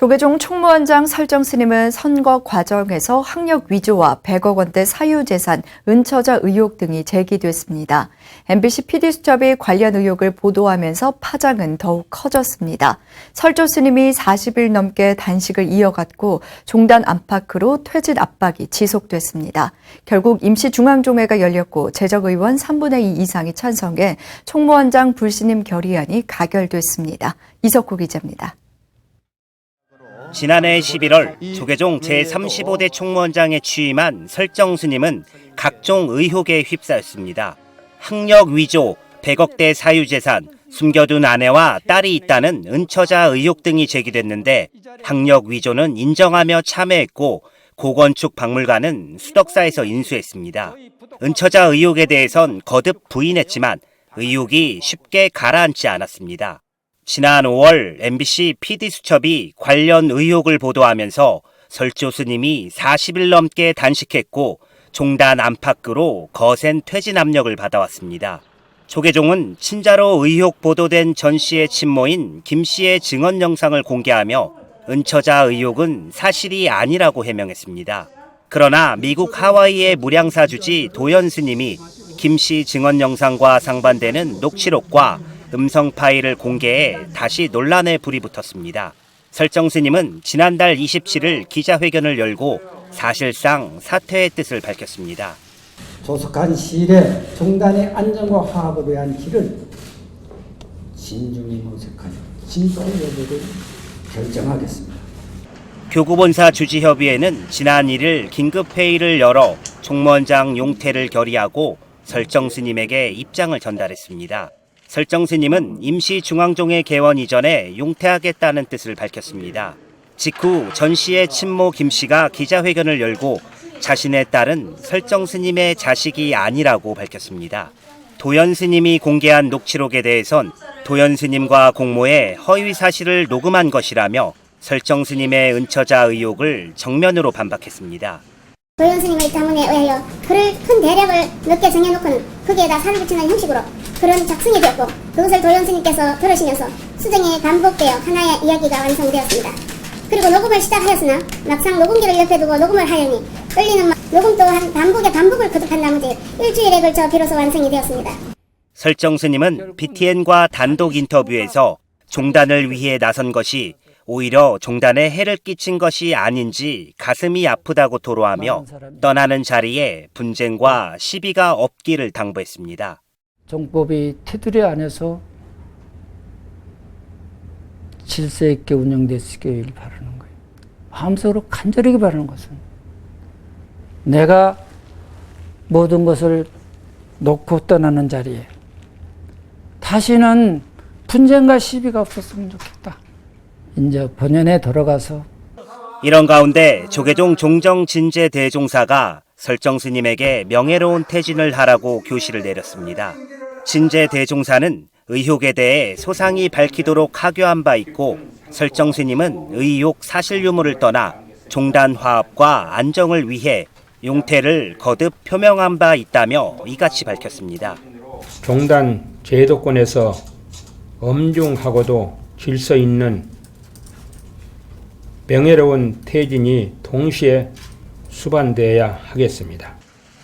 조계종 총무원장 설정 스님은 선거 과정에서 학력 위조와 100억 원대 사유재산, 은처자 의혹 등이 제기됐습니다. MBC PD수첩이 관련 의혹을 보도하면서 파장은 더욱 커졌습니다. 설정 스님이 40일 넘게 단식을 이어갔고 종단 안팎으로 퇴진 압박이 지속됐습니다. 결국 임시중앙종회가 열렸고 재적의원 3분의 2 이상이 찬성해 총무원장 불신임 결의안이 가결됐습니다. 이석구 기자입니다. 지난해 11월 조계종 제35대 총무원장에 취임한 설정 스님은 각종 의혹에 휩싸였습니다. 학력 위조, 100억대 사유재산, 숨겨둔 아내와 딸이 있다는 은처자 의혹 등이 제기됐는데 학력 위조는 인정하며 참여했고 고건축 박물관은 수덕사에서 인수했습니다. 은처자 의혹에 대해선 거듭 부인했지만 의혹이 쉽게 가라앉지 않았습니다. 지난 5월 MBC PD수첩이 관련 의혹을 보도하면서 설조 스님이 40일 넘게 단식했고 종단 안팎으로 거센 퇴진 압력을 받아왔습니다. 조계종은 친자로 의혹 보도된 전 씨의 친모인 김 씨의 증언 영상을 공개하며 은처자 의혹은 사실이 아니라고 해명했습니다. 그러나 미국 하와이의 무량사 주지 도연 스님이 김 씨 증언 영상과 상반되는 녹취록과 음성 파일을 공개해 다시 논란에 불이 붙었습니다. 설정 스님은 지난달 27일 기자회견을 열고 사실상 사퇴의 뜻을 밝혔습니다. 조속한 시일에 종단의 안정과 화합을 위한 길을 진중히 모색하여 진정 여부를 결정하겠습니다. 교구본사 주지협의회는 지난 1일 긴급회의를 열어 총무원장 용퇴를 결의하고 설정 스님에게 입장을 전달했습니다. 설정 스님은 임시중앙종회 개원 이전에 용퇴하겠다는 뜻을 밝혔습니다. 직후 전 씨의 친모 김 씨가 기자회견을 열고 자신의 딸은 설정 스님의 자식이 아니라고 밝혔습니다. 도연 스님이 공개한 녹취록에 대해선 도연 스님과 공모에 허위 사실을 녹음한 것이라며 설정 스님의 은처자 의혹을 정면으로 반박했습니다. 도연 스님의 자문에 의하여 글을 큰 대략을 몇 개 정해놓고는 거기에다 살을 붙이는 형식으로 글은 작성이 되었고 그것을 도연 스님께서 들으시면서 수정이 반복되어 하나의 이야기가 완성되었습니다. 그리고 녹음을 시작하였으나 막상 녹음기를 옆에 두고 녹음을 하려니 끌리는 녹음 또한 반복을 거듭한 나머지 일주일에 걸쳐 비로소 완성이 되었습니다. 설정 스님은 BTN과 단독 인터뷰에서 종단을 위해 나선 것이 오히려 종단에 해를 끼친 것이 아닌지 가슴이 아프다고 토로하며 떠나는 자리에 분쟁과 시비가 없기를 당부했습니다. 종법이 테두리 안에서 질서 있게 운영되시길 바라는 거예요. 마음속으로 간절하게 바라는 것은 내가 모든 것을 놓고 떠나는 자리에 다시는 분쟁과 시비가 없었으면 좋겠다. 이제 본연에 돌아가서 이런 가운데 조계종 종정진제대종사가 설정 스님에게 명예로운 퇴진을 하라고 교시를 내렸습니다. 진제대종사는 의혹에 대해 소상히 밝히도록 하교한 바 있고 설정 스님은 의혹 사실 유무를 떠나 종단 화합과 안정을 위해 용퇴를 거듭 표명한 바 있다며 이같이 밝혔습니다. 종단 제도권에서 엄중하고도 질서 있는 명예로운 퇴진이 동시에 수반되어야 하겠습니다.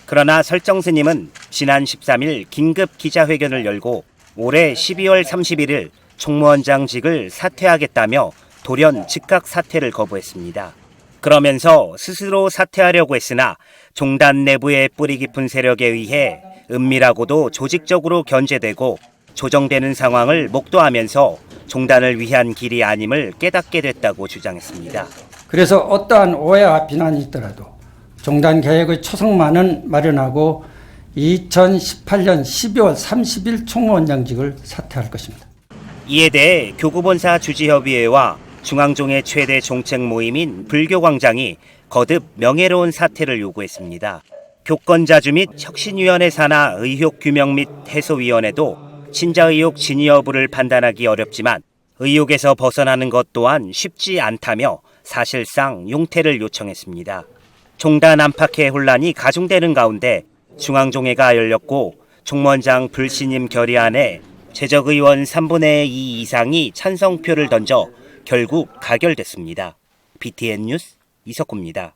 그러나 설정 스님은 지난 13일 긴급 기자회견을 열고 올해 12월 31일 총무원장직을 사퇴하겠다며 돌연 즉각 사퇴를 거부했습니다. 그러면서 스스로 사퇴하려고 했으나 종단 내부의 뿌리 깊은 세력에 의해 은밀하고도 조직적으로 견제되고 조정되는 상황을 목도하면서 종단을 위한 길이 아님을 깨닫게 됐다고 주장했습니다. 그래서 어떠한 오해와 비난이 있더라도 종단 개혁의 초석만은 마련하고 2018년 12월 30일 총무원장직을 사퇴할 것입니다. 이에 대해 교구본사 주지협의회와 중앙종의 최대 정책 모임인 불교광장이 거듭 명예로운 사퇴를 요구했습니다. 교권자주 및 혁신위원회 산하 의혹 규명 및 해소위원회도 친자 의혹 진위 여부를 판단하기 어렵지만 의혹에서 벗어나는 것 또한 쉽지 않다며 사실상 용퇴를 요청했습니다. 종단 안팎의 혼란이 가중되는 가운데 중앙종회가 열렸고 총무원장 불신임 결의안에 재적의원 3분의 2 이상이 찬성표를 던져 결국 가결됐습니다. BTN 뉴스 이석구입니다.